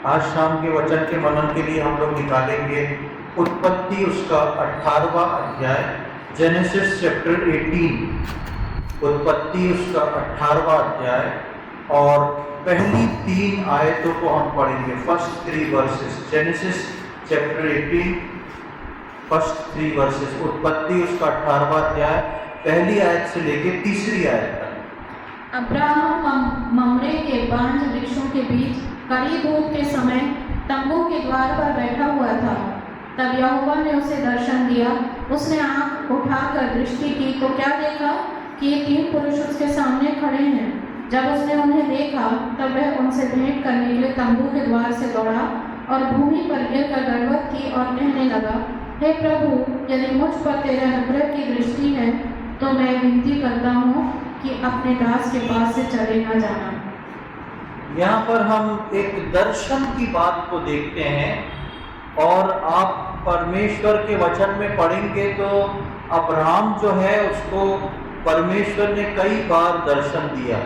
आज शाम के वचन के मनन के लिए हम लोग निकालेंगे उत्पत्ति उसका 18वां अध्याय, जेनेसिस चैप्टर 18। उत्पत्ति उसका 18वां अध्याय और पहली 3 आयतों को हम पढ़ेंगे। First 3 versus, genesis chapter 18 first 3 versus. उत्पत्ति उसका 18वां अध्याय पहली आयत से लेकर तीसरी आयत तक। अब्राहम ममरे के बांज वृक्षों के बीच कड़ी धूप के समय तंबू के द्वार पर बैठा हुआ था। तब यहोवा ने उसे दर्शन दिया। उसने आंख उठाकर दृष्टि की तो क्या देखा कि ये 3 पुरुष उसके सामने खड़े हैं। जब उसने उन्हें देखा तब वह उनसे भेंट करने के लिए तंबू के द्वार से दौड़ा और भूमि पर गिरकर दंडवत की और कहने लगा, हे प्रभु, यदि मुझ पर तेरे अनुग्रह की दृष्टि है तो मैं विनती करता हूँ कि अपने दास के पास से चले न जाना। यहाँ पर हम एक दर्शन की बात को देखते हैं और आप परमेश्वर के वचन में पढ़ेंगे तो अब्राहम जो है उसको परमेश्वर ने कई बार दर्शन दिया।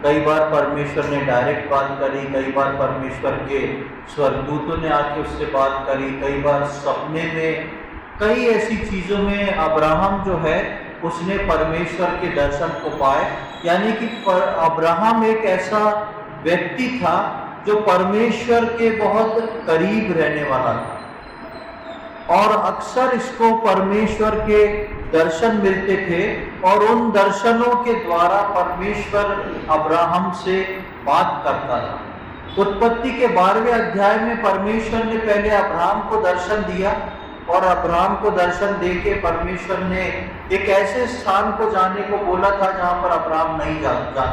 कई बार परमेश्वर ने डायरेक्ट बात करी, कई बार परमेश्वर के स्वर्गदूतों ने आके उससे बात करी, कई बार सपने में, कई ऐसी चीज़ों में अब्राहम जो है उसने परमेश्वर के दर्शन को पाए। यानी कि अब्राहम एक ऐसा व्यक्ति था जो परमेश्वर के बहुत करीब रहने वाला था और अक्सर इसको परमेश्वर के दर्शन मिलते थे और उन दर्शनों के द्वारा परमेश्वर अब्राहम से बात करता था। उत्पत्ति के 12वें अध्याय में परमेश्वर ने पहले अब्राहम को दर्शन दिया और अब्राहम को दर्शन देके परमेश्वर ने एक ऐसे स्थान को जाने को बोला था जहां पर अब्राहम नहीं जानता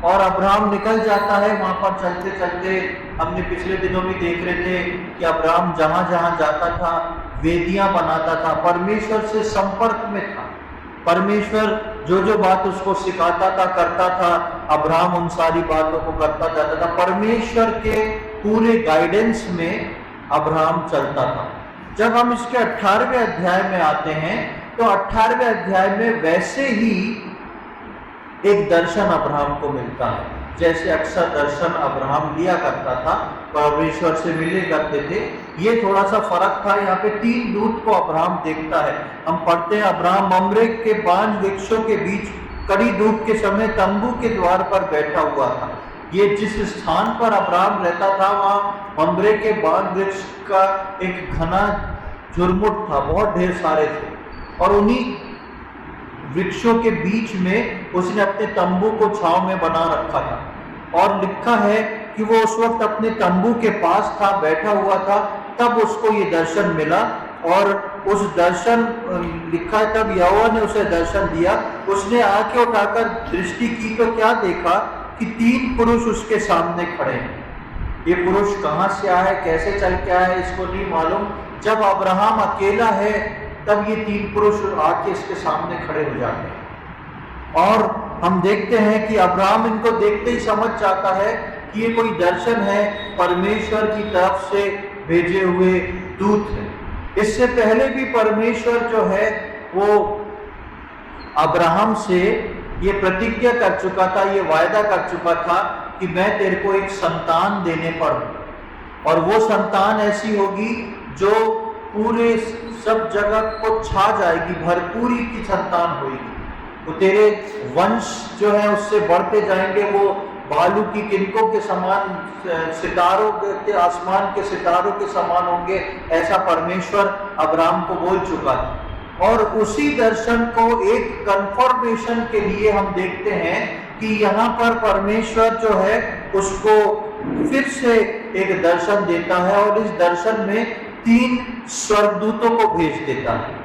और अब्राहम निकल जाता है। वहां पर चलते चलते हमने पिछले दिनों में देख रहे थे कि अब्राहम जहां जहां जाता था वेदियां बनाता था, परमेश्वर से संपर्क में था। परमेश्वर जो जो बात उसको सिखाता था, करता था, अब्राहम उन सारी बातों को करता जाता था। परमेश्वर के पूरे गाइडेंस में अब्राहम चलता था। जब हम इसके 18वें अध्याय में आते हैं तो 18वें अध्याय में वैसे ही एक दर्शन अब्राहम को मिलता है। जैसे अक्सर दर्शन अब्राहम लिया करता था, परमेश्वर से मिले करते थे, ये थोड़ा सा फर्क था। यहाँ पे 3 दूत को अब्राहम देखता है। हम पढ़ते हैं, अब्राहम ममरे के बांज वृक्षों के बीच कड़ी धूप के समय तंबू के द्वार पर बैठा हुआ था। ये जिस स्थान पर अब्राहम रहता था वहाँ ममरे के बांज वृक्ष का एक घना झुरमुट था, बहुत ढेर सारे थे और उन्हीं वृक्षों के बीच में उसने अपने तंबू को छांव में बना रखा था। और लिखा है कि वो उस वक्त अपने तंबू के पास था, बैठा हुआ था, तब उसको ये दर्शन मिला और उस दर्शन लिखा है तब यहोवा ने उसे दर्शन दिया। उसने आंखें उठाकर दृष्टि की तो क्या देखा कि 3 पुरुष उसके सामने खड़े हैं। ये पुरुष कहाँ से आए, कैसे चल के आए, इसको नहीं मालूम। जब अब्राहम अकेला है तब ये 3 पुरुष आके इसके सामने खड़े हो जाते हैं और हम देखते हैं कि अब्राहम इनको देखते ही समझ जाता है कि ये कोई दर्शन है, परमेश्वर की तरफ से भेजे हुए दूत है। इससे पहले भी परमेश्वर जो है वो अब्राहम से ये प्रतिज्ञा कर चुका था, ये वायदा कर चुका था कि मैं तेरे को एक संतान देने पर हूं और वो संतान ऐसी होगी जो पूरे सब जगह को छा जाएगी, भरपूरी की संतान होगी। वो तेरे वंश जो है उससे बढ़ते जाएंगे, वो बालू की किनकों के समान, सितारों के, आसमान के सितारों के समान होंगे, ऐसा परमेश्वर अब्राहम को बोल चुका था। और उसी दर्शन को एक कंफर्मेशन के लिए हम देखते हैं कि यहाँ पर परमेश्वर जो है उसको फिर से एक दर्शन देता है और इस दर्शन में 3 स्वर्गदूतों को भेज देता है।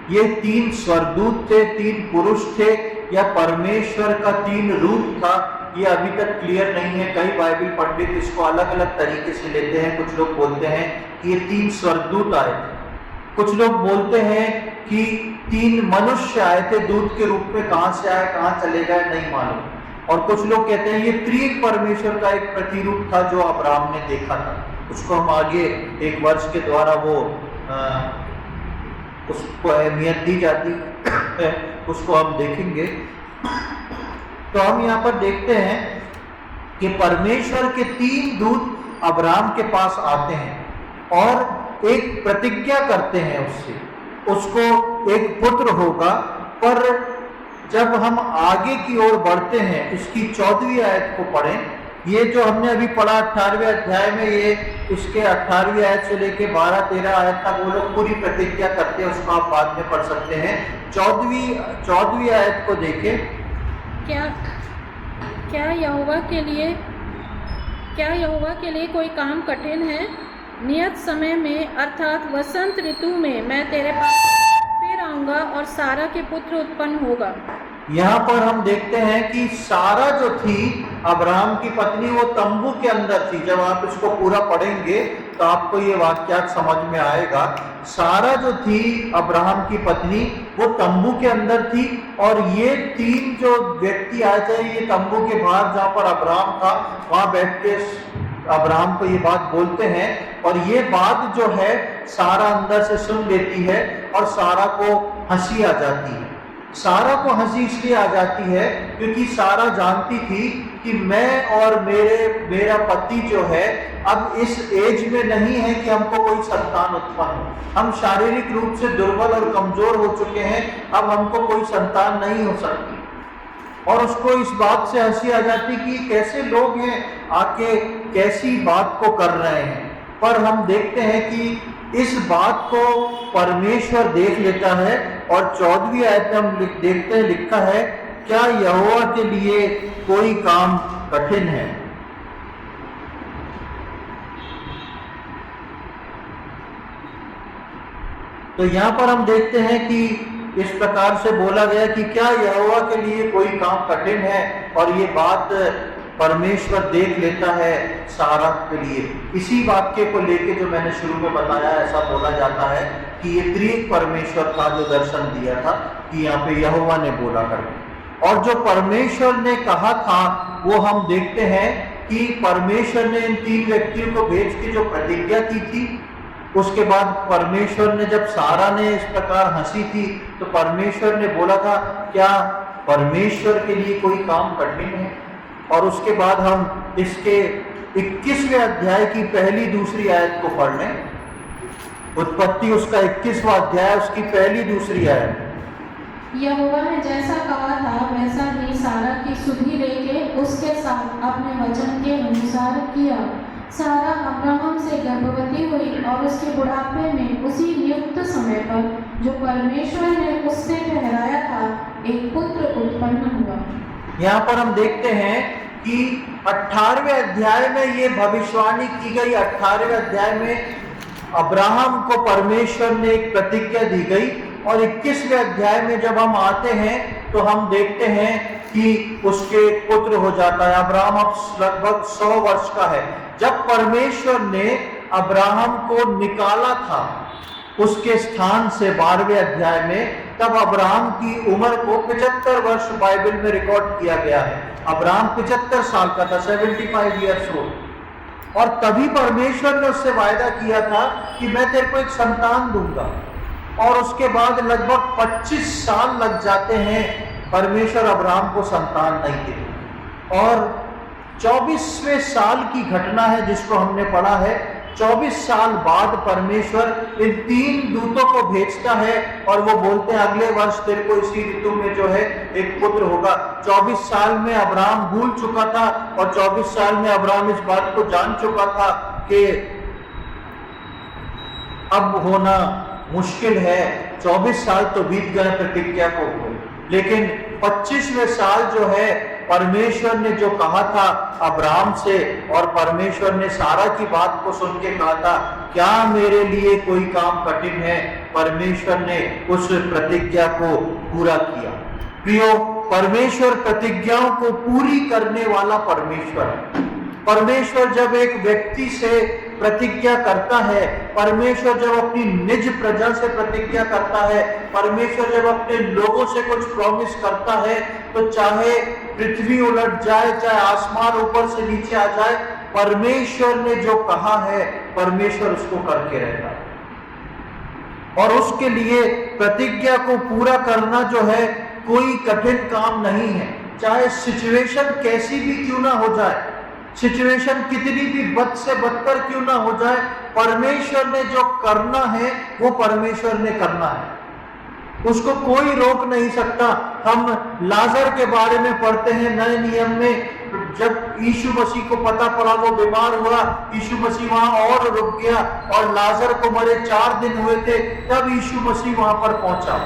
ये 3 स्वर्गदूत थे, 3 पुरुष थे या परमेश्वर का 3 रूप था, ये अभी तक क्लियर नहीं है। कई बाइबल पंडित इसको अलग अलग तरीके से लेते हैं। कुछ लोग बोलते हैं कि ये 3 स्वर्गदूत आए थे, कुछ लोग बोलते हैं कि 3 मनुष्य आए थे, दूत के रूप में। कहाँ से आए, कहाँ चले गए, नहीं मालूम। और कुछ लोग कहते हैं ये त्रिएक परमेश्वर का एक प्रतिरूप था जो अब्राहम ने देखा था। उसको हम आगे एक वर्ष के द्वारा वो उसको अहमियत दी जाती है, उसको हम देखेंगे। तो हम यहाँ पर देखते हैं कि परमेश्वर के 3 दूत अब्राहम के पास आते हैं और एक प्रतिज्ञा करते हैं उससे, उसको एक पुत्र होगा। पर जब हम आगे की ओर बढ़ते हैं, इसकी 14वीं आयत को पढ़ें। ये जो हमने अभी पढ़ा 18वें अध्याय में, ये इसके 18वीं आयत से लेके 12-13 आयत तक वो लोग पूरी प्रतिज्ञा करते हैं, उसको आप बाद में पढ़ सकते हैं। 14वीं आयत को देखें। क्या यहोवा के लिए कोई काम कठिन है? नियत समय में अर्थात वसंत ऋतु में मैं तेरे पास फिर आऊंगा और सारा के पुत्र उत्पन्न होगा। यहाँ पर हम देखते हैं कि सारा जो थी अब्राहम की पत्नी, वो तंबू के अंदर थी। जब आप इसको पूरा पढ़ेंगे तो आपको ये वाक्यात समझ में आएगा। सारा जो थी अब्राहम की पत्नी, वो तंबू के अंदर थी और ये 3 जो व्यक्ति आए थे, ये तंबू के बाहर जहाँ पर अब्राहम था वहां बैठ के अब्राहम को ये बात बोलते हैं। और ये बात जो है सारा अंदर से सुन लेती है और सारा को हंसी आ जाती है। सारा को हंसी इसलिए आ जाती है क्योंकि सारा जानती थी कि मैं और मेरा पति जो है अब इस एज में नहीं है कि हमको कोई संतान उत्पन्न हो। हम शारीरिक रूप से दुर्बल और कमजोर हो चुके हैं, अब हमको कोई संतान नहीं हो सकती। और उसको इस बात से हंसी आ जाती कि कैसे लोग हैं आके कैसी बात को कर रहे हैं। पर हम देखते हैं कि इस बात को परमेश्वर देख लेता है और 14वीं आयत में हम देखते हैं, लिखा है, क्या यहोवा के लिए कोई काम कठिन है? तो यहां पर हम देखते हैं कि इस प्रकार से बोला गया कि क्या यहोवा के लिए कोई काम कठिन है, और ये बात परमेश्वर देख लेता है सारा के लिए। इसी वाक्य को लेके जो मैंने शुरू में बताया, ऐसा बोला जाता है कि ये त्रिएक परमेश्वर था जो दर्शन दिया था, कि यहाँ पे यहोवा ने बोला करके। और जो परमेश्वर ने कहा था वो हम देखते हैं कि परमेश्वर ने इन 3 व्यक्तियों को भेज के जो प्रतिज्ञा की थी, उसके बाद परमेश्वर ने, जब सारा ने इस प्रकार हंसी थी तो परमेश्वर ने बोला था, क्या परमेश्वर के लिए कोई काम कठिन है? और उसके बाद हम इसके 21वें अध्याय की पहली दूसरी आयत को पढ़ लें। उत्पत्ति उसका 21वां अध्याय, उसकी पहली दूसरी आयत। यहोवा ने जैसा कहा था वैसा ही सारा की सुधि लेके उसके साथ अपने वचन के अनुसार किया। सारा अब्राहम से गर्भवती हुई और उसके बुढ़ापे में उसी नियुक्त समय पर जो परमेश्वर ने उससे ठहराया था एक पुत्र उत्पन्न हुआ। यहाँ पर हम देखते हैं कि 18वें अध्याय में ये भविष्यवाणी की गई। 18वें अध्याय में अब्राहम को परमेश्वर ने एक प्रतिज्ञा दी गई, और 21वें अध्याय में जब हम आते हैं तो हम देखते हैं कि उसके पुत्र हो जाता है। अब्राहम अब लगभग 100 वर्ष का है। जब परमेश्वर ने अब्राहम को निकाला था उसके स्थान से 12वें अध्याय में, तब अब्राहम की उम्र को 75 वर्ष बाइबल में रिकॉर्ड किया गया है। अब्राहम 75 साल का था, 75 ईयर्स ओल्ड। और तभी परमेश्वर ने उससे वायदा किया था कि मैं तेरे को एक संतान दूंगा। और उसके बाद लगभग 25 साल लग जाते हैं, परमेश्वर अब्राहम को संतान नहीं देते। और 24वें साल की घटना है जिसको हमने पढ़ा है। 24 साल बाद परमेश्वर इन 3 दूतों को भेजता है और वो बोलते हैं अगले वर्ष तेरे को इसी ऋतु में जो है एक पुत्र होगा। 24 साल में अब्राहम भूल चुका था और 24 साल में अब्राहम इस बात को जान चुका था कि अब होना मुश्किल है। 24 साल तो बीत गए प्रतिज्ञा को, लेकिन 25वें साल जो है परमेश्वर ने जो कहा था अब्राहम से, और परमेश्वर ने सारा की बात को सुन के कहा था, क्या मेरे लिए कोई काम कठिन है? परमेश्वर ने उस प्रतिज्ञा को पूरा किया। प्रियो, परमेश्वर प्रतिज्ञाओं को पूरी करने वाला परमेश्वर है। परमेश्वर जब एक व्यक्ति से प्रतिज्ञा करता है, परमेश्वर जब अपनी निज प्रजा से प्रतिज्ञा करता है, परमेश्वर जब अपने लोगों से कुछ प्रॉमिस करता है, तो चाहे पृथ्वी उलट जाए, चाहे आसमान ऊपर से नीचे आ जाए, परमेश्वर ने जो कहा है परमेश्वर उसको करके रहता है। और उसके लिए प्रतिज्ञा को पूरा करना जो है कोई कठिन काम नहीं है। चाहे सिचुएशन कैसी भी क्यों ना हो जाए, सिचुएशन कितनी भी बद से बदतर क्यों ना हो जाए, परमेश्वर ने जो करना है वो परमेश्वर ने करना है, उसको कोई रोक नहीं सकता। हम लाजर के बारे में पढ़ते हैं नए नियम में, जब यीशु मसीह को पता पड़ा वो बीमार हुआ, यीशु मसीह वहां और रुक गया और लाजर को मरे 4 दिन हुए थे, तब यीशु मसीह वहां पर पहुंचा।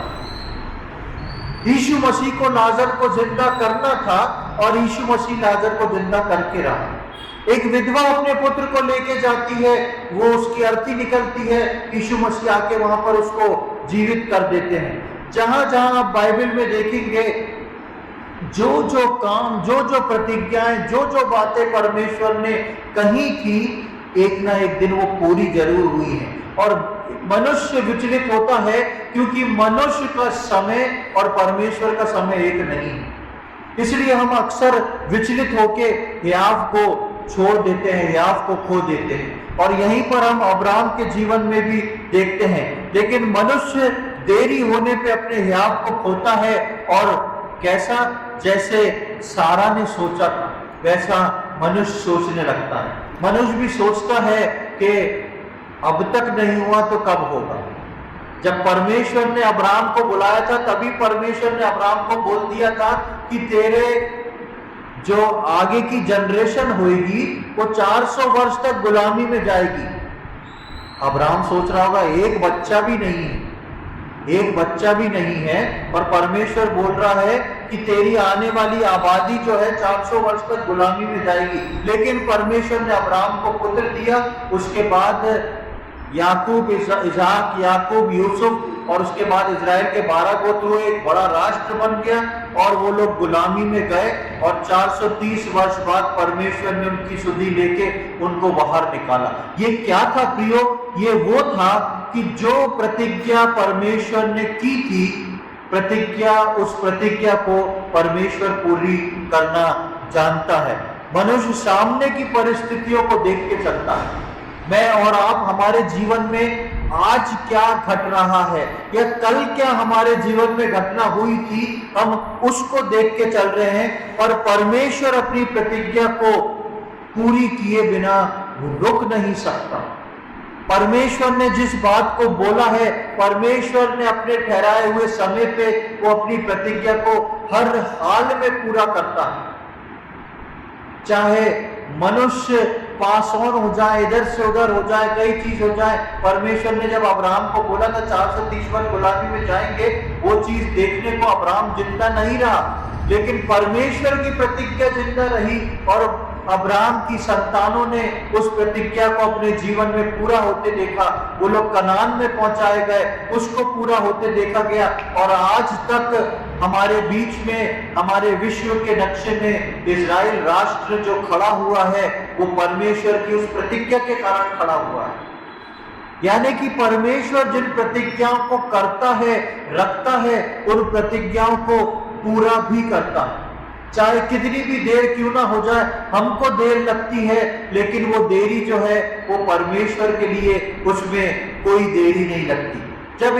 यीशु मसीह को लाजर को जिंदा करना था और यीशु मसीह लाजर को जिंदा करके रहा। एक विधवा अपने पुत्र को लेके जाती है, वो उसकी अर्थी निकलती है, यीशु मसीह आके वहां पर उसको जीवित कर देते हैं। जहां जहां आप बाइबल में देखेंगे, जो जो काम, जो जो प्रतिज्ञाएं, जो जो बातें परमेश्वर ने कही थी, एक ना एक दिन वो पूरी जरूर हुई है। और मनुष्य विचलित होता है क्योंकि मनुष्य का समय और परमेश्वर का समय एक नहीं है, इसलिए हम अक्सर विचलित होके याव को छोड़ देते हैं, याव को खो देते हैं। और यहीं पर हम अब्राहम के जीवन में भी देखते हैं, लेकिन मनुष्य देरी होने पे अपने याव को खोता है और कैसा, जैसे सारा ने सोचा था वैसा मनुष्य सोचने लगता है। मनुष्य भी सोचता है कि अब तक नहीं हुआ तो कब होगा। जब परमेश्वर ने अब्राहम को बुलाया था, तभी परमेश्वर ने अब्राहम को बोल दिया था कि तेरे जो आगे की जनरेशन होगी वो 400 वर्ष तक गुलामी में जाएगी। अब्राहम सोच रहा होगा एक बच्चा भी नहीं है, एक बच्चा भी नहीं है, और परमेश्वर बोल रहा है कि तेरी आने वाली आबादी जो है 400 वर्ष तक गुलामी में जाएगी। लेकिन परमेश्वर ने अब्राहम को पुत्र दिया, उसके बाद याकूब, इसाक, याकूब, यूसुफ, और उसके बाद इजराइल के 12 गोत्र एक बड़ा राष्ट्र बन गया और वो लोग गुलामी में गए। और 430 वर्ष बाद परमेश्वर ने उनकी सुधि लेके उनको बाहर निकाला। ये क्या था प्रियो? ये वो था कि जो प्रतिज्ञा परमेश्वर ने की थी, प्रतिज्ञा, उस प्रतिज्ञा को परमेश्वर पूरी करना जानता है। मनुष्य सामने की परिस्थितियों को देख के चलता है। मैं और आप, हमारे जीवन में आज क्या घट रहा है या कल क्या हमारे जीवन में घटना हुई थी, हम उसको देख के चल रहे हैं। और परमेश्वर अपनी प्रतिज्ञा को पूरी किए बिना रुक नहीं सकता। परमेश्वर ने जिस बात को बोला है, परमेश्वर ने अपने ठहराए हुए समय पे वो अपनी प्रतिज्ञा को हर हाल में पूरा करता है। चाहे मनुष्य पास ऑन हो जाए, इधर से उधर हो जाए, कई चीज हो जाए, परमेश्वर ने जब अब्राहम को बोला था 430 वर्ष गुलामी में जाएंगे, वो चीज देखने को अब्राहम जिंदा नहीं रहा, लेकिन परमेश्वर की प्रतिज्ञा जिंदा रही और अब्राहम की संतानों ने उस प्रतिज्ञा को अपने जीवन में पूरा होते देखा। वो लोग कनान में पहुंचाए गए, उसको पूरा होते देखा गया। और आज तक हमारे बीच में, हमारे विश्व के नक्शे में इजराइल राष्ट्र जो खड़ा हुआ है, वो परमेश्वर की उस प्रतिज्ञा के कारण खड़ा हुआ है। यानी कि परमेश्वर जिन प्रतिज्ञाओं को करता है, रखता है, उन प्रतिज्ञाओं को पूरा भी करता है। चाहे कितनी भी देर क्यों ना हो जाए, हमको देर लगती है, लेकिन वो देरी जो है वो परमेश्वर के लिए उसमें कोई देरी नहीं लगती। जब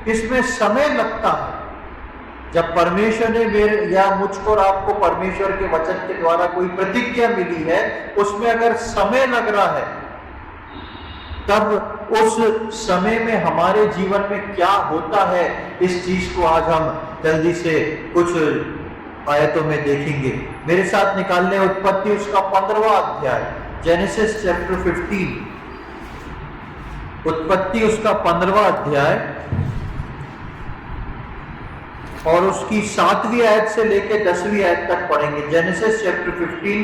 इसमें समय लगता है, जब परमेश्वर ने मेरे या मुझको और आपको परमेश्वर के वचन के द्वारा कोई प्रतिज्ञा मिली है, उसमें अगर समय लग रहा है, तब उस समय में हमारे जीवन में क्या होता है, इस चीज को आज हम जल्दी से कुछ आयतों में देखेंगे। मेरे साथ निकालने उत्पत्ति उसका 15वां अध्याय, जेनेसिस चैप्टर 15, उत्पत्ति उसका 15वां अध्याय और उसकी 7वीं आयत से लेकर 10वीं आयत तक पढ़ेंगे। Genesis chapter 15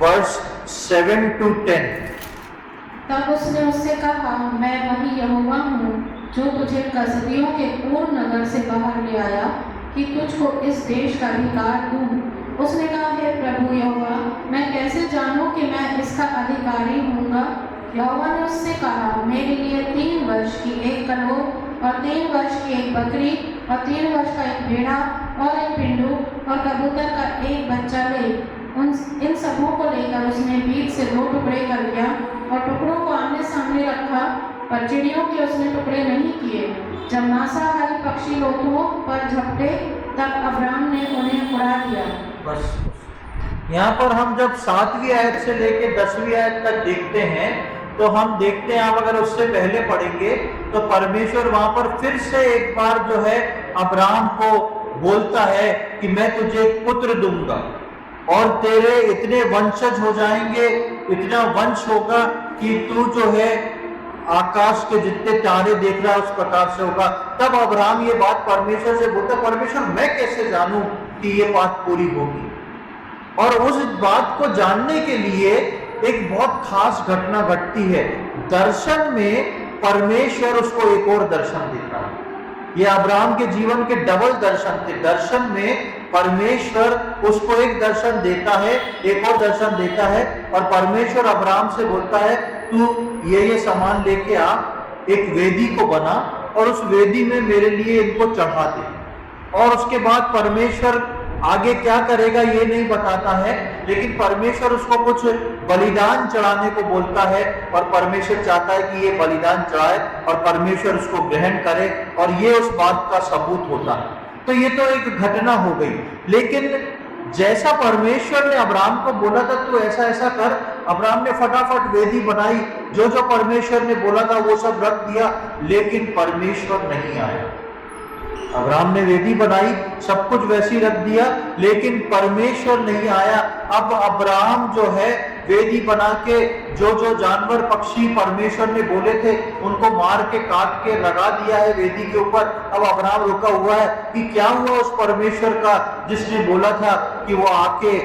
verse 7 to 10। तब उसने उससे कहा, मैं वही यहोवा हूँ जो तुझे कसदियों के पूर्ण नगर से बाहर ले आया कि तुझको इस देश का अधिकार दूं। उसने कहा, हे प्रभु यहोवा, मैं कैसे जानूं कि मैं इसका अधिकारी हूँगा? यहोवा ने उससे कहा, मेरे लिए 3 वर्ष की एक कलों और 3 वर्ष की एक बकरी और 3 वर्ष का एक भेड़ा और एक पिंडू और कबूतर का एक बच्चा ले। इन सबों को लेकर उसने बीच से 2 टुकड़े कर दिया और टुकड़ों को आमने सामने रखा, पर चिड़ियों के उसने टुकड़े नहीं किए। जब मांसाहारी पक्षी लोथों पर झपटे, तब अब्राम ने उन्हें उड़ा दिया। बस यहाँ पर हम जब 7वीं आयत से लेकर 10वीं आयत तक देखते हैं तो हम देखते हैं, आप अगर उससे पहले पढ़ेंगे तो परमेश्वर वहां पर फिर से एक बार जो है अब्राहम को बोलता है कि मैं तुझे एक पुत्र दूंगा और तेरे इतने वंशज हो जाएंगे, इतना वंश होगा कि तू जो है आकाश के जितने तारे देख रहा है उस प्रकार से होगा। तब अब्राहम ये बात परमेश्वर से बोलता, परमेश्वर मैं कैसे जानूं कि ये बात पूरी होगी। और उस बात को जानने के लिए एक बहुत खास घटना घटती है। दर्शन में परमेश्वर उसको एक और दर्शन देता है। ये अब्राहम के जीवन के डबल दर्शन थे। दर्शन में परमेश्वर उसको एक दर्शन देता है, एक और दर्शन देता है, और परमेश्वर अब्राहम से बोलता है तू ये सामान लेके आ, एक वेदी को बना और उस वेदी में मेरे लिए इनको चढ़ा दे। और उसके बाद परमेश्वर आगे क्या करेगा ये नहीं बताता है, लेकिन परमेश्वर उसको कुछ बलिदान चढ़ाने को बोलता है और परमेश्वर चाहता है कि ये बलिदान चढ़ाए और परमेश्वर उसको ग्रहण करे, और ये उस बात का सबूत होता है। तो ये तो एक घटना हो गई, लेकिन जैसा परमेश्वर ने अब्राहम को बोला था तू ऐसा ऐसा कर, अब्राहम ने फटाफट वेदी बनाई, जो जो परमेश्वर ने बोला था वो सब रख दिया, लेकिन परमेश्वर नहीं आया। अब्राहम ने वेदी बनाई, सब कुछ वैसी रख दिया, लेकिन परमेश्वर नहीं आया। अब अब्राहम जो है वेदी बना के जो जो जानवर पक्षी परमेश्वर ने बोले थे उनको मार के काट के लगा दिया है वेदी के ऊपर। अब अब्राहम रुका हुआ है कि क्या हुआ उस परमेश्वर का जिसने बोला था कि वो आके,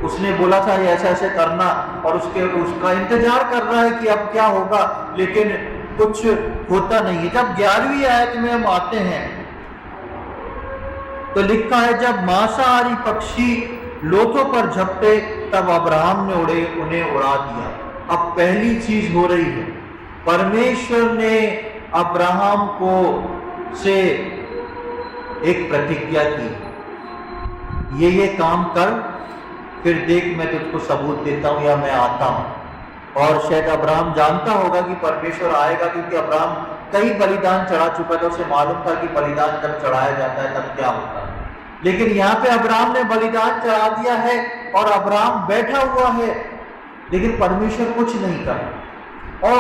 उसने बोला था ये ऐसा ऐसे करना, और उसका इंतजार कर रहा है कि अब क्या होगा, लेकिन कुछ होता नहीं है। जब 11वीं आयत में हम आते हैं तो लिखा है जब मांसाहारी पक्षी लोथों पर झपटे तब अब्राहम ने उन्हें उड़ा दिया। अब पहली चीज हो रही है, परमेश्वर ने अब्राहम को से एक प्रतिज्ञा की, ये काम कर, फिर देख मैं तुझको सबूत देता हूं या मैं आता हूं। और शायद अब्राहम जानता होगा कि परमेश्वर आएगा, क्योंकि अब्राहम कई बलिदान चढ़ा चुका था, उसे मालूम था कि बलिदान जब चढ़ाया जाता है तब क्या होता है। लेकिन यहाँ पे अब्राहम ने बलिदान चढ़ा दिया है और अब्राहम बैठा हुआ है, लेकिन परमेश्वर कुछ नहीं कर। और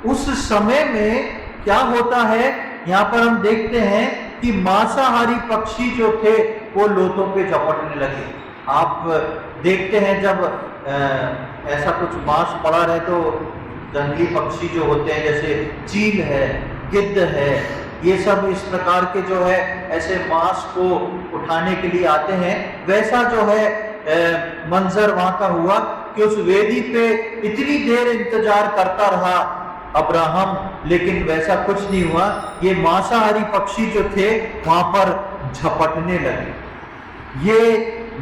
उस समय में क्या होता है, यहाँ पर हम देखते हैं कि मांसाहारी पक्षी जो थे वो लोथों पे झपटने लगे। आप देखते हैं जब ऐसा कुछ मांस पड़ा रहे तो जंगली पक्षी जो होते हैं जैसे चील है, गिद्ध है, ये सब इस प्रकार के जो है ऐसे मांस को उठाने के लिए आते हैं। वैसा जो है मंजर वहां का हुआ कि उस वेदी पे इतनी देर इंतजार करता रहा अब्राहम, लेकिन वैसा कुछ नहीं हुआ। ये मांसाहारी पक्षी जो थे वहां पर झपटने लगे। ये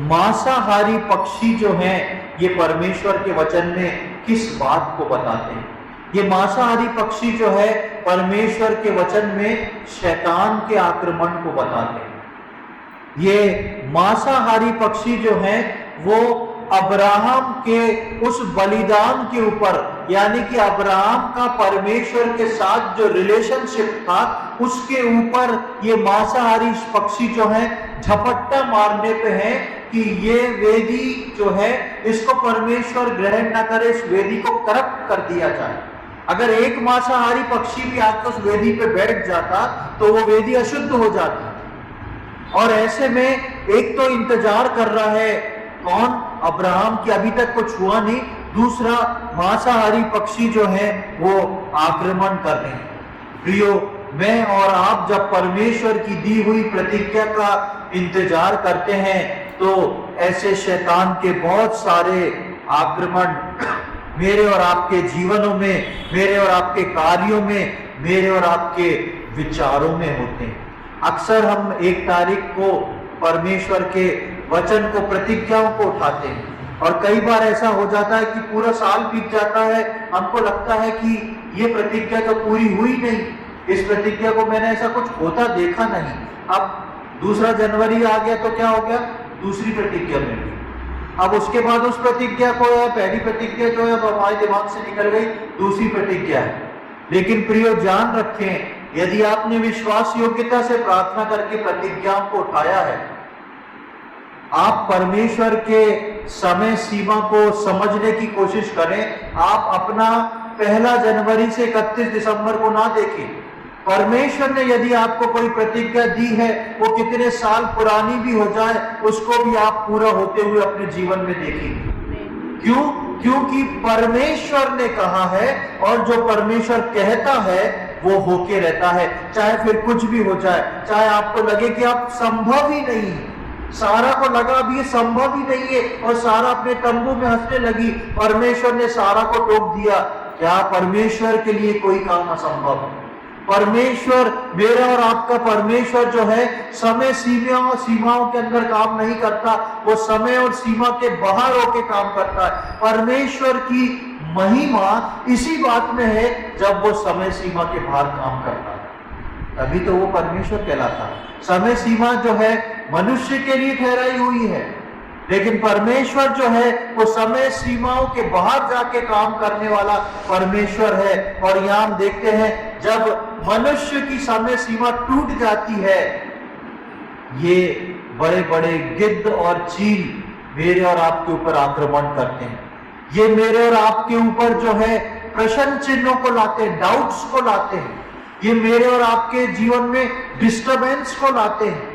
मांसाहारी पक्षी जो हैं ये परमेश्वर के वचन में किस बात को बताते हैं? ये मांसाहारी पक्षी जो है परमेश्वर के वचन में शैतान के आक्रमण को बताते हैं। ये मांसाहारी पक्षी जो हैं वो अब्राहम के उस बलिदान के ऊपर, यानी कि अब्राहम का परमेश्वर के साथ जो रिलेशनशिप था उसके ऊपर ये मांसाहारी पक्षी जो है झपट्टा मारने पे हैं कि ये वेदी जो है इसको परमेश्वर ग्रहण ना करे, इस वेदी को करप्ट कर दिया जाए। अगर एक मांसाहारी पक्षी भी आकर उस वेदी पे बैठ जाता तो वो वेदी अशुद्ध हो जाती। और ऐसे में एक तो इंतजार कर रहा है कौन? अब्राहम की, अभी तक कुछ हुआ नहीं। दूसरा, मांसाहारी पक्षी जो है वो आक्रमण कर रहे हैं। प्रियो, मैं और आप जब परमेश्वर की दी हुई प्रतिज्ञा का इंतजार करते हैं तो ऐसे शैतान के बहुत सारे आक्रमण मेरे और आपके जीवनों में, मेरे और आपके कार्यों में, मेरे और आपके विचारों में होते हैं। अक्सर हम 1 तारीख को परमेश्वर के वचन को, प्रतिज्ञाओं को उठाते हैं और कई बार ऐसा हो जाता है कि पूरा साल बीत जाता है, हमको लगता है कि ये प्रतिज्ञा तो पूरी हुई नहीं, इस प्रतिज्ञा को मैंने ऐसा कुछ होता देखा नहीं। अब 2 जनवरी आ गया तो क्या हो गया? दूसरी प्रतिज्ञा मिल गई। अब उसके बाद उस प्रतिज्ञा को, या पहली प्रतिज्ञा जो है हमारे दिमाग से निकल गई, दूसरी प्रतिज्ञा है। लेकिन प्रियो, जान रखें, यदि आपने विश्वास योग्यता से प्रार्थना करके प्रतिज्ञाओं को उठाया है आप परमेश्वर के समय सीमा को समझने की कोशिश करें। आप अपना 1 जनवरी से 31 दिसंबर को ना देखें। परमेश्वर ने यदि आपको कोई प्रतिज्ञा दी है, वो कितने साल पुरानी भी हो जाए, उसको भी आप पूरा होते हुए अपने जीवन में देखेंगे। क्यों? क्योंकि परमेश्वर ने कहा है, और जो परमेश्वर कहता है वो होके रहता है, चाहे फिर कुछ भी हो जाए। चाहे आपको लगे कि आप संभव ही नहीं है, सारा को लगा अब ये संभव ही नहीं है, और सारा अपने तंबू में हंसने लगी, परमेश्वर ने सारा को टोक दिया। क्या परमेश्वर के लिए कोई काम असंभव है? परमेश्वर, मेरा और आपका परमेश्वर जो है, समय सीमाओं के अंदर काम नहीं करता, वो समय और सीमा के बाहर होके काम करता है। परमेश्वर की महिमा इसी बात में है, जब वो समय सीमा के बाहर काम करता है, तभी तो वो परमेश्वर कहलाता है। समय सीमा जो है मनुष्य के लिए ठहराई हुई है, लेकिन परमेश्वर जो है वो समय सीमाओं के बाहर जाके काम करने वाला परमेश्वर है। और यहाँ हम देखते हैं, जब मनुष्य की समय सीमा टूट जाती है, ये बड़े बड़े गिद्ध और चील मेरे और आपके ऊपर आक्रमण करते हैं। ये मेरे और आपके ऊपर जो है प्रश्न चिन्हों को लाते हैं, डाउट्स को लाते हैं। ये मेरे और आपके जीवन में डिस्टर्बेंस को लाते हैं।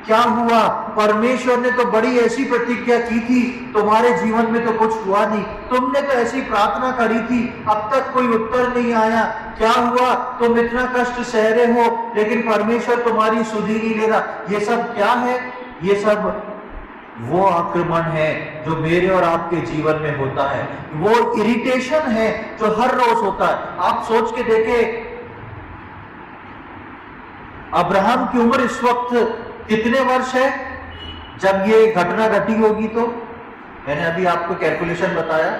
क्या हुआ? परमेश्वर ने तो बड़ी ऐसी प्रतिज्ञा की थी, तुम्हारे जीवन में तो कुछ हुआ नहीं, तुमने तो ऐसी प्रार्थना करी थी, अब तक कोई उत्तर नहीं आया। क्या हुआ? तुम इतना कष्ट सह रहे हो, लेकिन परमेश्वर तुम्हारी सुधि नहीं ले रहा। ये सब क्या है? ये सब वो आक्रमण है जो मेरे और आपके जीवन में होता है। वो इरिटेशन है जो हर रोज होता है। आप सोच के देखें, अब्राहम की उम्र इस वक्त कितने वर्ष है जब ये घटना घटी होगी? तो मैंने अभी आपको कैलकुलेशन बताया,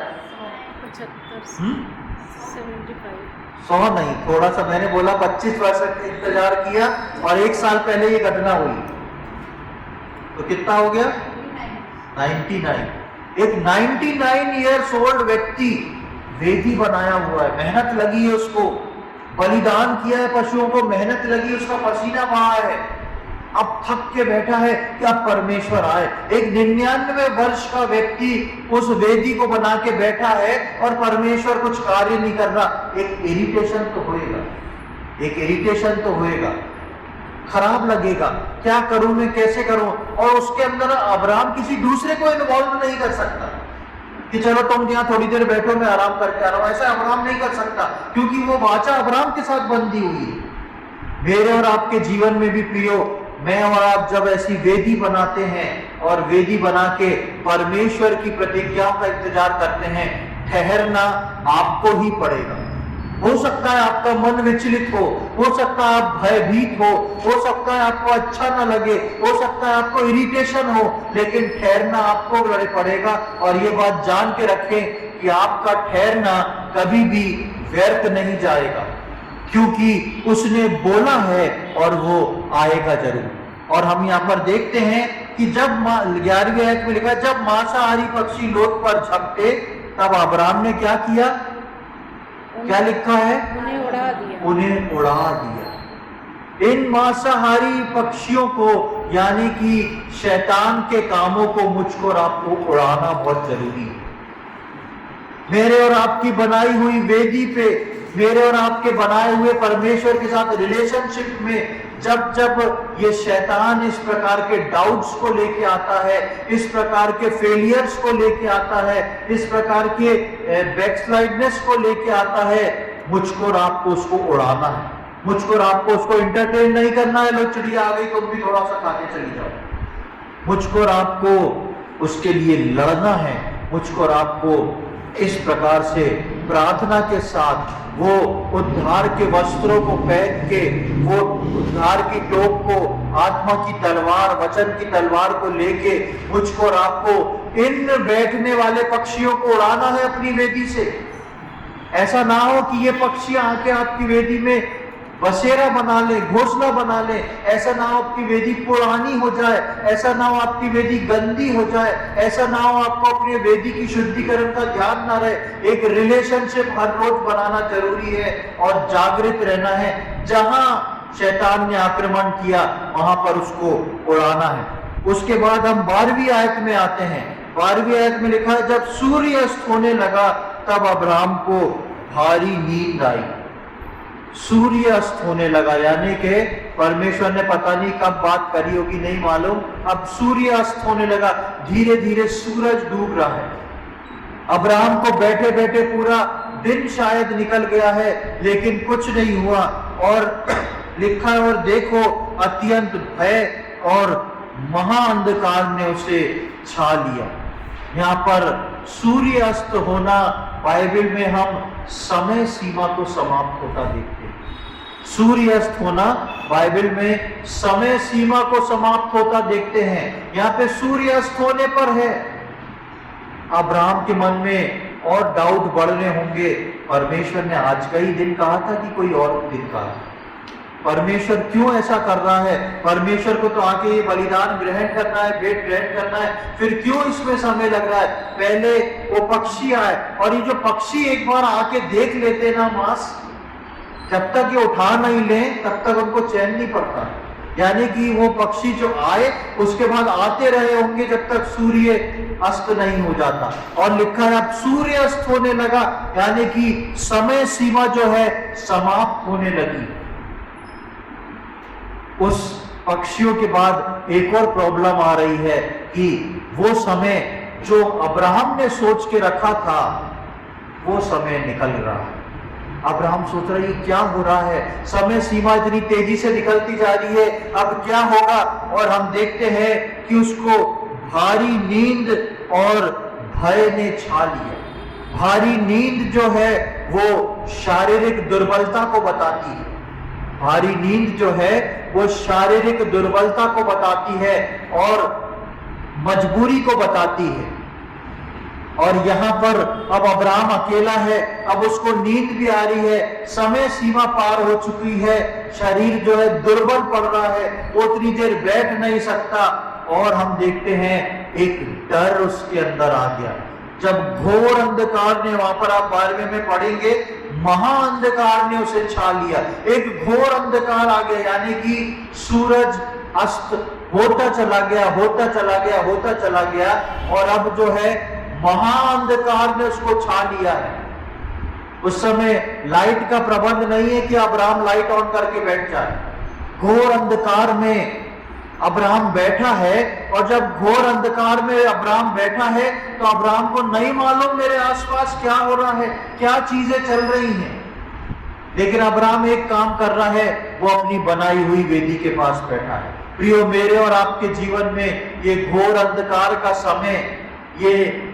100 नहीं, थोड़ा सा मैंने बोला 25 वर्ष तक इंतजार किया, और 1 साल पहले ये घटना हुई, तो कितना हो गया? 99। एक 99 ईयर्स ओल्ड व्यक्ति वेदी बनाया हुआ है, मेहनत लगी है उसको, बलिदान किया है पशुओं को, मेहनत लगी, उसका पसीना बहा है, अब थक के बैठा है कि अब परमेश्वर आए। एक 99 वर्ष का व्यक्ति उस वेदी को बना के बैठा है और परमेश्वर कुछ कार्य नहीं कर रहा। एक इरिटेशन तो होएगा, एक इरिटेशन तो होएगा, खराब लगेगा, क्या करूं मैं, कैसे करूं? और उसके अंदर अब्राहम किसी दूसरे को इन्वॉल्व नहीं कर सकता कि चलो तुम यहाँ थोड़ी देर बैठो, मैं आराम करके आ रहा हूं। ऐसा अब्राहम नहीं कर सकता, क्योंकि वो वाचा अब्राहम के साथ बंधी हुई है। मेरे और आपके जीवन में भी प्रियो, मैं और आप जब ऐसी वेदी बनाते हैं और वेदी बना के परमेश्वर की प्रतिज्ञाओं का इंतजार करते हैं, ठहरना आपको ही पड़ेगा। हो सकता है आपका मन विचलित हो सकता है आप भयभीत हो सकता है आपको अच्छा ना लगे, हो सकता है आपको इरिटेशन हो, लेकिन ठहरना आपको पड़ेगा। और ये बात जान के रखें कि आपका ठहरना कभी भी व्यर्थ नहीं जाएगा, क्योंकि उसने बोला है और वो आएगा जरूर। और हम यहाँ पर देखते हैं कि जब 11वीं आयत में लिखा है, जब मांसाहारी पक्षी लोथ पर झपटे, तब अब्राहम ने क्या किया? क्या लिखा है? उन्हें उड़ा दिया। उन्हें उड़ा दिया। इन मांसाहारी पक्षियों को, यानी कि शैतान के कामों को, मुझको और आपको उड़ाना बहुत जरूरी है। मेरे और आपकी बनाई हुई वेदी पे, मेरे और आपके बनाए हुए परमेश्वर के साथ रिलेशनशिप में जब जब ये शैतान इस प्रकार के डाउट्स को लेके आता है, इस प्रकार के फेलियर्स को लेके आता है, इस प्रकार के बैकस्लाइडनेस को लेके आता है, मुझको और आपको उसको उड़ाना है। मुझको और आपको उसको इंटरटेन नहीं करना है, लो चिड़िया आ गई तुम भी थोड़ा सा खाने चली जाओ। मुझको और आपको उसके लिए लड़ना है। मुझको और आपको इस प्रकार से प्रार्थना के साथ वो उद्धार के वस्त्रों को पहन के, वो उद्धार की टोप को, आत्मा की तलवार, वचन की तलवार को लेके, मुझको और आपको इन बैठने वाले पक्षियों को उड़ाना है अपनी वेदी से। ऐसा ना हो कि ये पक्षी आके आपकी वेदी में बसेरा बना ले, घोंसला बना ले। ऐसा ना हो आपकी वेदी पुरानी हो जाए, ऐसा ना हो आपकी वेदी गंदी हो जाए, ऐसा ना हो आपको अपनी वेदी की शुद्धिकरण का ध्यान ना रहे। एक रिलेशनशिप हर रोज बनाना जरूरी है और जागृत रहना है। जहां शैतान ने आक्रमण किया वहां पर उसको उड़ाना है। उसके बाद हम 12वीं आयत में आते हैं। 12वीं आयत में लिखा है, जब सूर्य अस्त होने लगा तब अब्राहम को भारी नींद आई। सूर्य अस्त होने लगा, यानी कि परमेश्वर ने पता नहीं कब बात करी होगी, नहीं मालूम। अब सूर्य अस्त होने लगा, धीरे धीरे सूरज डूब रहा है। अब्राहम को बैठे बैठे पूरा दिन शायद निकल गया है, लेकिन कुछ नहीं हुआ। और लिखा है, और देखो अत्यंत भय और महाअंधकार ने उसे छा लिया। यहाँ पर सूर्य अस्त होना बाइबल में हम समय सीमा को समाप्त होता देखते हैं। सूर्य अस्त होना बाइबल में समय सीमा को समाप्त होता देखते हैं। यहाँ पे सूर्य अस्त होने पर है। अब्राहम के मन में और डाउट बढ़ रहे होंगे, परमेश्वर ने आज का ही दिन कहा था कि कोई और दिन कहा? परमेश्वर क्यों ऐसा कर रहा है? परमेश्वर को तो आके ये बलिदान ग्रहण करना है, भेंट ग्रहण करना है, फिर क्यों इसमें समय लग रहा है? पहले वो पक्षी आए, और ये जो पक्षी एक बार आके देख लेते ना मांस, जब तक ये उठा नहीं ले तब तक उनको चैन नहीं पड़ता। यानी कि वो पक्षी जो आए उसके बाद आते रहे होंगे जब तक सूर्य अस्त नहीं हो जाता। और लिखा है अब सूर्य अस्त होने लगा, यानी कि समय सीमा जो है समाप्त होने लगी। उस पक्षियों के बाद एक और प्रॉब्लम आ रही है कि वो समय जो अब्राहम ने सोच के रखा था वो समय निकल रहा है। अब्राहम सोच रहा है ये क्या हो रहा है, समय सीमा इतनी तेजी से निकलती जा रही है, अब क्या होगा? और हम देखते हैं कि उसको भारी नींद और भय ने छा लिया। भारी नींद जो है वो शारीरिक दुर्बलता को बताती है। भारी नींद जो है वो शारीरिक दुर्बलता को बताती है और मजबूरी को बताती है। और यहाँ पर अब अब्राहम अकेला है, अब उसको नींद भी आ रही है, समय सीमा पार हो चुकी है, शरीर जो है दुर्बल पड़ रहा है, वो उतनी देर बैठ नहीं सकता। और हम देखते हैं एक डर उसके अंदर आ गया। जब घोर अंधकार ने, वहां पर आप 12वें में पढ़ेंगे, महाअंधकार ने उसे छा लिया। एक घोर अंधकार आ गया, यानी कि सूरज अस्त होता चला गया, होता चला गया, होता चला गया, और अब जो है महाअंधकार ने उसको छा लिया है। उस समय लाइट का प्रबंध नहीं है कि अब्राहम लाइट ऑन करके बैठ जाए। घोर अंधकार में अब्राहम बैठा है, और जब घोर अंधकार में अब्राहम बैठा है तो अब्राहम को नहीं मालूम मेरे आसपास क्या हो रहा है, क्या चीजें चल रही हैं। लेकिन अब्राहम एक काम कर रहा है, वो अपनी बनाई हुई वेदी के पास बैठा है। प्रियो, मेरे और आपके जीवन में ये घोर अंधकार का समय, ये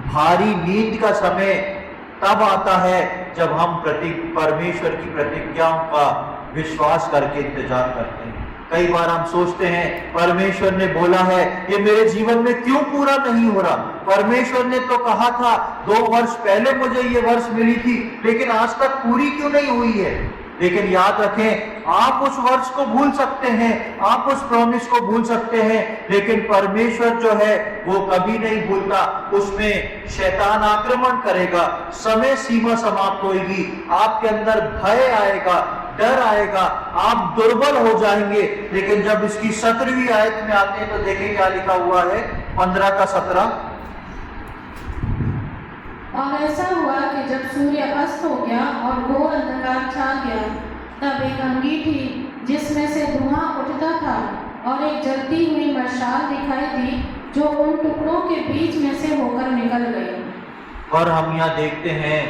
भारी नींद का समय तब आता है जब हम परमेश्वर की प्रतिज्ञाओं का विश्वास करके इंतजार करते हैं। कई बार हम सोचते हैं परमेश्वर ने बोला है, ये मेरे जीवन में क्यों पूरा नहीं हो रहा? परमेश्वर ने तो कहा था 2 वर्ष पहले मुझे ये वर्ष मिली थी, लेकिन आज तक पूरी क्यों नहीं हुई है? लेकिन याद रखें, आप उस वर्ष को भूल सकते हैं, आप उस प्रॉमिस को भूल सकते हैं, लेकिन परमेश्वर जो है वो कभी नहीं भूलता। उसमें शैतान आक्रमण करेगा, समय सीमा समाप्त होगी, आपके अंदर भय आएगा, डर आएगा, आप दुर्बल हो जाएंगे। लेकिन जब इसकी 17वीं आयत में आते हैं तो देखें क्या लिखा हुआ है, 15 का 17। और ऐसा हुआ कि जब सूर्य अस्त हो गया और घोर अंधकार छा गया, तब एक अंगीठी जिसमें से धुआं उठता था और एक जलती हुई मशाल दिखाई दी, जो उन टुकड़ों के बीच में से होकर निकल गई। और हम यहाँ देखते हैं,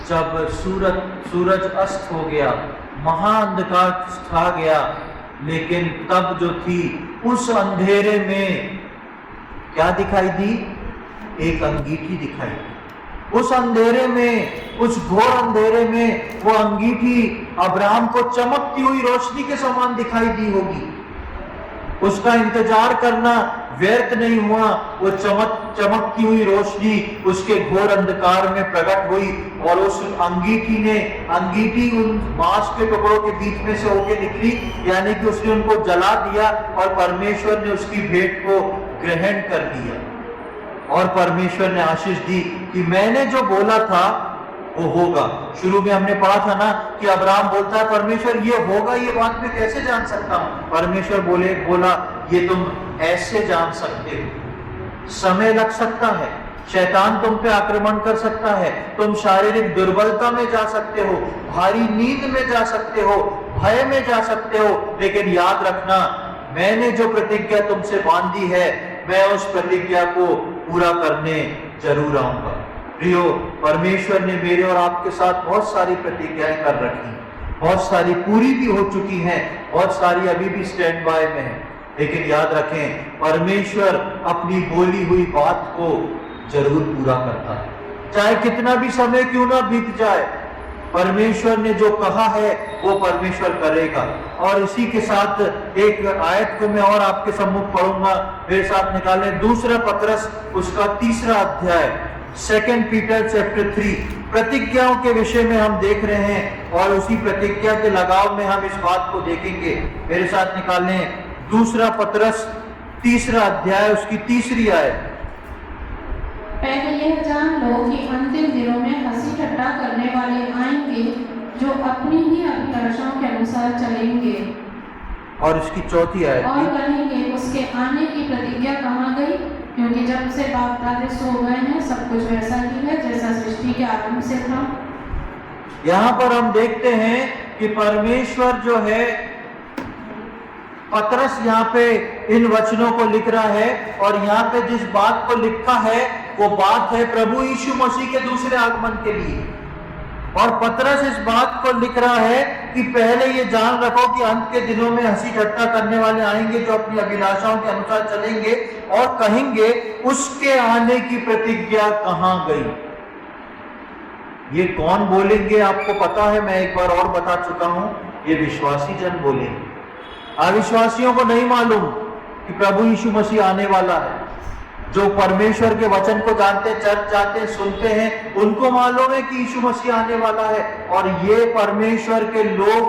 जब सूरज अस्त हो गया, महाअंधकार छा गया, लेकिन तब जो थी उस अंधेरे में क्या दिखाई दी? एक अंगीठी दिखाई दी। उस अंधेरे में, उस घोर अंधेरे में वो अंगीठी अब्राहम को चमकती हुई रोशनी के समान दिखाई दी होगी। उसका इंतजार करना व्यर्थ नहीं हुआ। वो चमकती हुई रोशनी उसके घोर अंधकार में प्रकट हुई, और उस अंगीठी उन मांस के टुकड़ों के बीच में से होके निकली, यानी कि उसने उनको जला दिया, और परमेश्वर ने उसकी भेंट को ग्रहण कर लिया। और परमेश्वर ने आशीष दी कि मैंने जो बोला था वो होगा। शुरू में हमने पढ़ा था ना कि अब्राहम बोलता है परमेश्वर ये होगा, ये बात मैं कैसे जान सकता हूं? परमेश्वर बोला ये तुम ऐसे जान सकते हो, समय लग सकता है, शैतान तुम पे आक्रमण कर सकता है, तुम शारीरिक दुर्बलता में जा सकते हो, भारी नींद में जा सकते हो, भय में जा सकते हो, लेकिन याद रखना मैंने जो प्रतिज्ञा तुमसे बांधी है मैं उस प्रतिज्ञा को पूरा करने जरूर आऊंगा। प्रियो, परमेश्वर ने मेरे और आपके साथ बहुत सारी प्रतिज्ञाएं कर रखी, बहुत सारी पूरी भी हो चुकी हैं, बहुत सारी अभी भी स्टैंड बाय में है, लेकिन याद रखें परमेश्वर अपनी बोली हुई बात को जरूर पूरा करता है, चाहे कितना भी समय क्यों ना बीत जाए। परमेश्वर ने जो कहा है वो परमेश्वर करेगा। और इसी के साथ एक आयत को मैं और आपके सम्मुख पढ़ूंगा, मेरे साथ निकालें 2 पतरस उसका 3 अध्याय, 2 पीटर चैप्टर 3। प्रतिज्ञाओं के विषय में हम देख रहे हैं और उसी प्रतिज्ञा के लगाव में हम इस बात को देखेंगे। मेरे साथ निकालें 2 पतरस 3 अध्याय उसकी 3 आयत। पहले यह जान लो कि अंतिम दिनों में हंसी ठट्ठा करने वाले आएंगे, जो अपनी ही अभिलाषाओं के अनुसार चलेंगे। और इसकी 4 आयत और कहेंगे उसके आने की प्रतिज्ञा कहाँ गई, क्योंकि जब से बाप दादे सो गए हैं सब कुछ वैसा ही है जैसा सृष्टि के आरंभ से था। यहाँ पर हम देखते हैं कि परमेश्वर जो है, पतरस यहाँ पे इन वचनों को लिख रहा है और यहाँ पे जिस बात को लिखा है वो बात है प्रभु यीशु मसीह के दूसरे आगमन के लिए। और पतरस इस बात को लिख रहा है कि पहले ये जान रखो कि अंत के दिनों में हंसी ठट्ठा करने वाले आएंगे, जो अपनी अभिलाषाओं के अनुसार चलेंगे और कहेंगे उसके आने की प्रतिज्ञा कहाँ गई। ये कौन बोलेंगे आपको पता है, मैं एक बार और बता चुका हूं, ये विश्वासी जन बोलेंगे। अविश्वासियों को नहीं मालूम कि प्रभु यीशु मसीह आने वाला है। जो परमेश्वर के वचन को जानते, चर्च जाते, सुनते हैं, उनको मालूम है कि यीशु मसीह आने वाला है। और ये परमेश्वर के लोग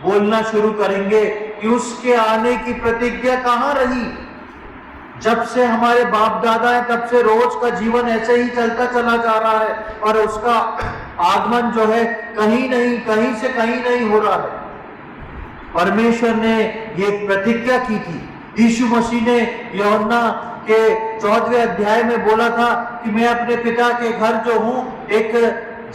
बोलना शुरू करेंगे कि उसके आने की प्रतिज्ञा कहाँ रही। जब से हमारे बाप दादा है तब से रोज का जीवन ऐसे ही चलता चला जा रहा है और उसका आगमन जो है कहीं नहीं, कहीं से कहीं नहीं हो रहा है। परमेश्वर ने ये प्रतिज्ञा की थी। यीशु मसीह ने यूहन्ना के 14वें अध्याय में बोला था कि मैं अपने पिता के घर जो हूं एक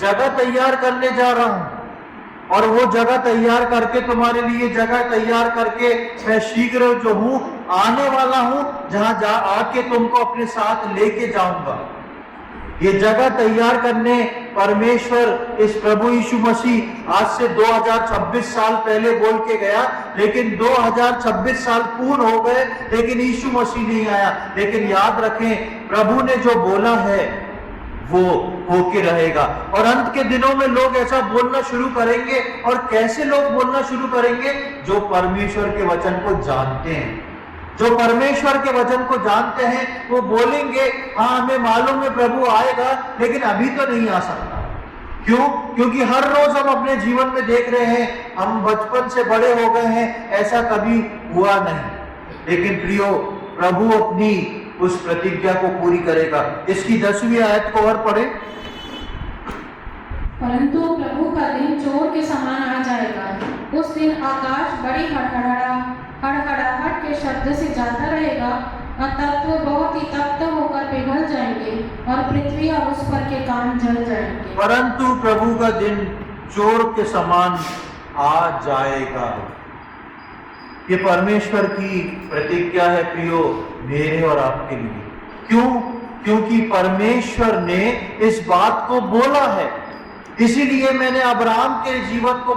जगह तैयार करने जा रहा हूं और वो जगह तैयार करके तुम्हारे लिए जगह तैयार करके मैं शीघ्र जो हूं आने वाला हूं, जहां आके तुमको अपने साथ लेके जाऊंगा। ये जगह तैयार करने परमेश्वर इस प्रभु यीशु मसीह आज से 2026 साल पहले बोल के गया, लेकिन 2026 साल पूर्ण हो गए लेकिन यीशु मसीह नहीं आया। लेकिन याद रखें प्रभु ने जो बोला है वो होके रहेगा। और अंत के दिनों में लोग ऐसा बोलना शुरू करेंगे। और कैसे लोग बोलना शुरू करेंगे? जो परमेश्वर के वचन को जानते हैं, जो परमेश्वर के वचन को जानते हैं वो बोलेंगे हाँ हमें मालूम है प्रभु आएगा, लेकिन अभी तो नहीं आ सकता। क्यों? क्योंकि हर रोज हम अपने जीवन में देख रहे हैं, हम बचपन से बड़े हो गए हैं, ऐसा कभी हुआ नहीं। लेकिन प्रियो, प्रभु अपनी उस प्रतिज्ञा को पूरी करेगा। इसकी 10वीं आयत को और पढ़े। परंतु प्रभु का दिन चोर के समान आ जाएगा। उस दिन आकाश बड़ी हड़हड़ाहट के शब्द से जाता रहेगा और तत्व बहुत ही तप्त होकर पिघल जाएंगे और पृथ्वी और उस पर के काम जल जाएंगे। परंतु प्रभु का दिन चोर के समान आ जाएगा। ये परमेश्वर की प्रतिज्ञा है प्रियो, मेरे और आपके लिए। क्यों? क्योंकि परमेश्वर ने इस बात को बोला है। इसीलिए मैंने अब्राहम के जीवन को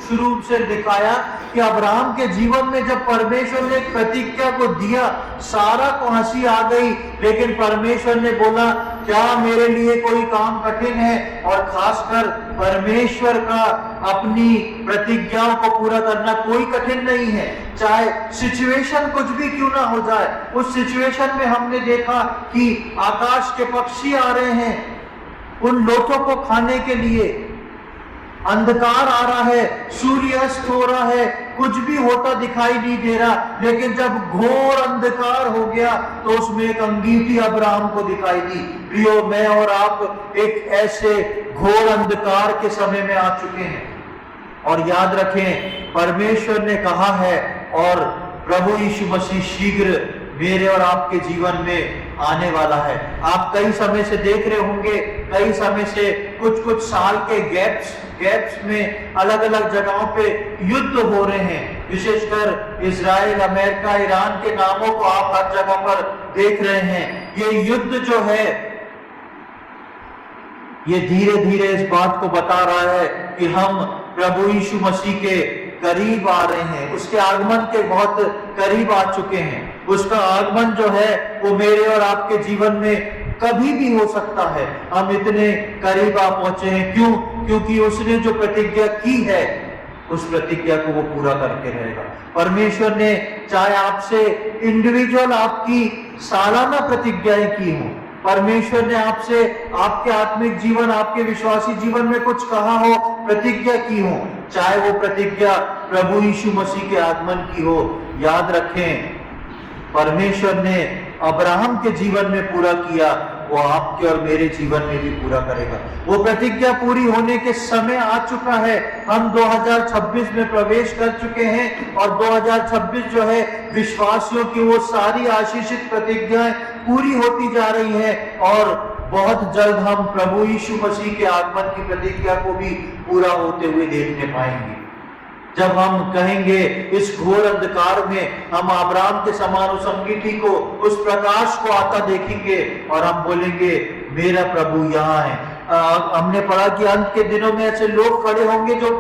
शुरू से दिखाया कि अब्राहम के जीवन में जब परमेश्वर ने एक प्रतिज्ञा को दिया, सारा को हंसी आ गई, लेकिन परमेश्वर ने बोला क्या मेरे लिए कोई काम कठिन है? और खासकर परमेश्वर का अपनी प्रतिज्ञाओं को पूरा करना कोई कठिन नहीं है। चाहे सिचुएशन कुछ भी क्यों ना हो जाए, उस सिचुएशन में हमने देखा कि आकाश के पक्षी आ रहे हैं उन लोथों को खाने के लिए। अंधकार आ रहा है, सूर्य अस्त हो रहा है, कुछ भी होता दिखाई नहीं दे रहा। लेकिन जब घोर अंधकार हो गया तो उसमें एक अंगीठी अब्राहम को दिखाई दी। प्रियो, मैं और आप एक ऐसे घोर अंधकार के समय में आ चुके हैं। और याद रखें, परमेश्वर ने कहा है और प्रभु यीशु मसीह शीघ्र मेरे और आपके जीवन में आने वाला है। आप कई समय से देख रहे होंगे, कई समय से कुछ साल के गैप्स में अलग अलग जगहों पे युद्ध हो रहे हैं। विशेषकर इजराइल, अमेरिका, ईरान के नामों को आप हर जगह पर देख रहे हैं। ये युद्ध जो है, ये धीरे धीरे इस बात को बता रहा है कि हम प्रभु यीशु मसीह के करीब आ रहे हैं, उसके आगमन के बहुत करीब आ चुके हैं। उसका आगमन जो है वो मेरे और आपके जीवन में कभी भी हो सकता है। हम इतने करीब आ पहुंचे हैं, क्यों? क्योंकि उसने जो प्रतिज्ञा की है उस प्रतिज्ञा को वो पूरा करके रहेगा। परमेश्वर ने चाहे आपसे इंडिविजुअल आपकी सालाना प्रतिज्ञाएं की हो, परमेश्वर ने आपसे आपके आत्मिक जीवन, आपके विश्वासी जीवन में कुछ कहा हो, प्रतिज्ञा की हो, चाहे वो प्रतिज्ञा प्रभु यीशु मसीह के आगमन की हो, याद रखें परमेश्वर ने अब्राहम के जीवन में पूरा किया, वो आपके और मेरे जीवन में भी पूरा करेगा। वो प्रतिज्ञा पूरी होने के समय आ चुका है। हम 2026 में प्रवेश कर चुके हैं और 2026 जो है विश्वासियों की वो सारी आशीषित प्रतिज्ञाएं पूरी होती जा रही हैं और बहुत जल्द हम प्रभु यीशु मसीह के आगमन की प्रतिज्ञा को भी पूरा होते हुए देखने पाएंगे। जब हम कहेंगे इस घोर अंधकार में हम अब्राहम के समान उस अंगीठी को, उस प्रकाश को आता देखेंगे और हम बोलेंगे मेरा प्रभु यहाँ है। हमने पढ़ा कि अंत के दिनों में ऐसे लोग खड़े होंगे जो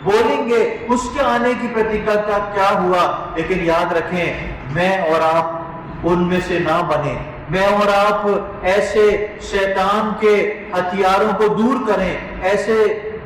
बोलेंगे उसके आने की प्रतिज्ञा का क्या हुआ। लेकिन याद रखें, मैं और आप उनमें से ना बने। मैं और आप ऐसे शैतान के हथियारों को दूर करें, ऐसे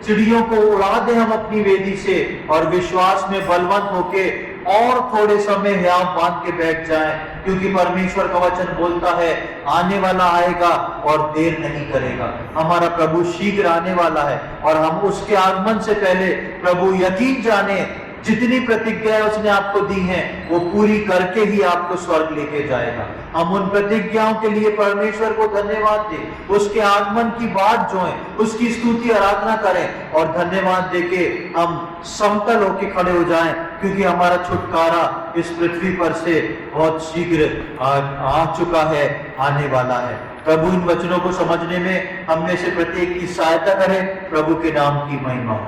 चिड़ियों को उड़ा दें हम अपनी वेदी से और विश्वास में बलवंत होके और थोड़े समय हियाव बांध के बैठ जाएं, क्योंकि परमेश्वर का वचन बोलता है आने वाला आएगा और देर नहीं करेगा। हमारा प्रभु शीघ्र आने वाला है और हम उसके आगमन से पहले प्रभु यकीन जाने जितनी प्रतिज्ञाएं उसने आपको दी हैं वो पूरी करके ही आपको स्वर्ग लेके जाएगा। हम उन प्रतिज्ञाओं के लिए परमेश्वर को धन्यवाद दें, उसके आगमन की बात जो है उसकी स्तुति आराधना करें और धन्यवाद देके हम समतल होके खड़े हो जाएं, क्योंकि हमारा छुटकारा इस पृथ्वी पर से बहुत शीघ्र आ चुका है, आने वाला है। प्रभु इन वचनों को समझने में हम में से प्रत्येक की सहायता करें। प्रभु के नाम की महिमा।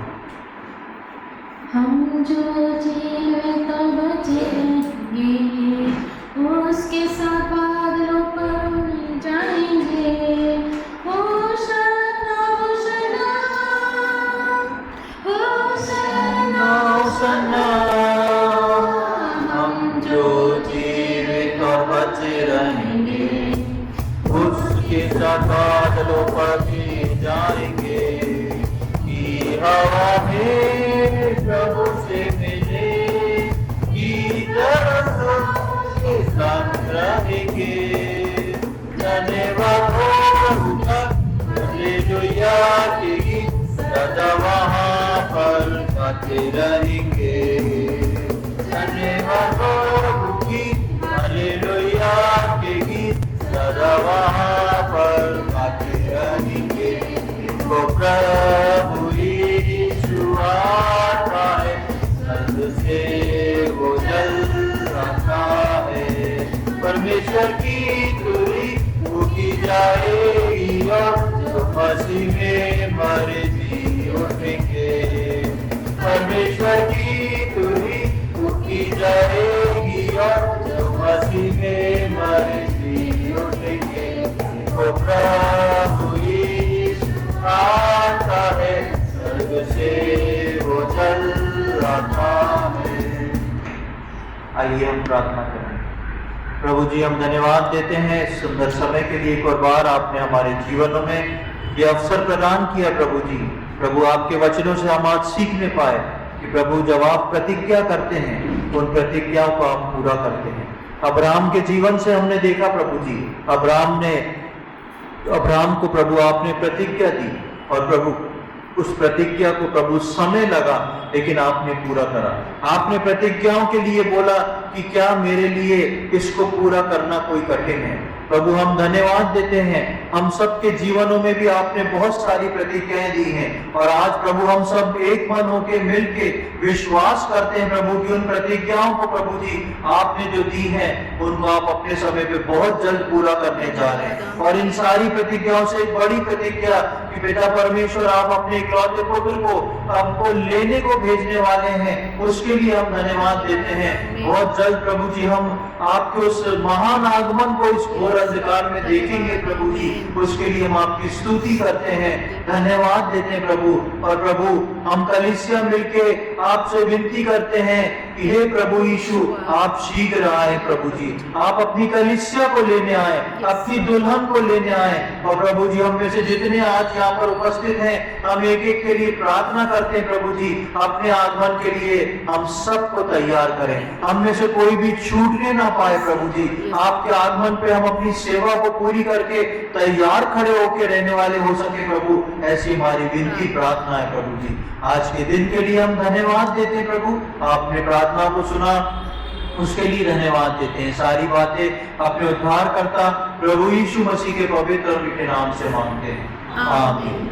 हम जो जीवित बचेंगे उसके साथ बादलों पर उड़ जाएंगे। होशाना होशाना होशाना होशाना। हम जो जीवित और बचे रहेंगे उसके साथ बादलों पर भी जाएंगे। की हवा में प्रभु से मिले की तरह के साथ रहेंगे। धन्यवाद हो प्रभु का, हालेलुया के गीत सदा वहाँ पर गाते रहेंगे। धन्यवाद हो प्रभु की, हालेलुया के गीत सदा वहाँ पर गाते रहेंगे। वो प्रभु आता है, स्वर्ग से वो जल रहा है। परमेश्वर की तुरी उठी जाएगी और जो मसीह में मरे जी उठेंगे। परमेश्वर की तुरी उठी जाएगी और जो मसीह में मरे जी उठेंगे। वो प्रभु यीशु आता है, स्वर्ग से वो चल रहा है। आइए हम प्रार्थना करें। प्रभु जी, हम धन्यवाद देते हैं इस सुंदर समय के लिए। एक और बार आपने हमारे जीवनों में ये अवसर प्रदान किया प्रभु जी। प्रभु, आपके वचनों से हम आज सीखने पाए कि प्रभु जब आप प्रतिज्ञा करते हैं उन प्रतिज्ञाओं को आप पूरा करते हैं। अब्राहम के जीवन से हमने देखा प्रभु जी, अब्राहम को प्रभु आपने प्रतिज्ञा दी और प्रभु उस प्रतिज्ञा को प्रभु समय लगा, लेकिन आपने पूरा करा। आपने प्रतिज्ञाओं के लिए बोला कि क्या मेरे लिए इसको पूरा करना कोई कठिन है। प्रभु हम धन्यवाद देते हैं, हम सबके जीवनों में भी आपने बहुत सारी प्रतिज्ञाएं दी हैं, और आज प्रभु हम सब एक मन होके मिलके विश्वास करते हैं प्रभु की उन प्रतिज्ञाओं को प्रभु जी आपने जो दी हैं उनको आप अपने समय पे बहुत जल्द पूरा करने जा रहे हैं। और इन सारी प्रतिज्ञाओं से एक बड़ी प्रतिज्ञा कि पिता परमेश्वर आप अपने इकलौते पुत्र को हमको लेने को भेजने वाले हैं, उसके लिए हम धन्यवाद देते हैं। बहुत जल्द प्रभु जी हम आपके उस महान आगमन को इस घोर अंधकार में देखेंगे प्रभु जी, उसके लिए हम आपकी स्तुति करते हैं, धन्यवाद देते हैं प्रभु। और प्रभु हम कलीसिया मिलके आपसे विनती करते हैं कि हे प्रभु यीशु आप शीघ्र आए प्रभु जी, आप अपनी कलीसिया को लेने आए, अपनी दुल्हन को लेने आए। और प्रभु जी हम में से जितने आज यहाँ पर उपस्थित हैं हम एक एक के लिए प्रार्थना करते हैं प्रभु जी, अपने आगमन के लिए हम सबको तैयार करें, हम में से कोई भी छूटने ना पाए प्रभु जी। आपके आगमन पे हम अपनी सेवा को पूरी करके तैयार खड़े होकर रहने वाले हो सके प्रभु, ऐसी हमारी विनती प्रार्थना है प्रभु जी। आज के दिन के लिए हम धन्यवाद देते हैं प्रभु, आपने प्रार्थना को सुना उसके लिए धन्यवाद देते हैं। सारी बातें अपने उद्धारकर्ता प्रभु यीशु मसीह के पवित्र और मीठे नाम से मांगते हैं, आमीन।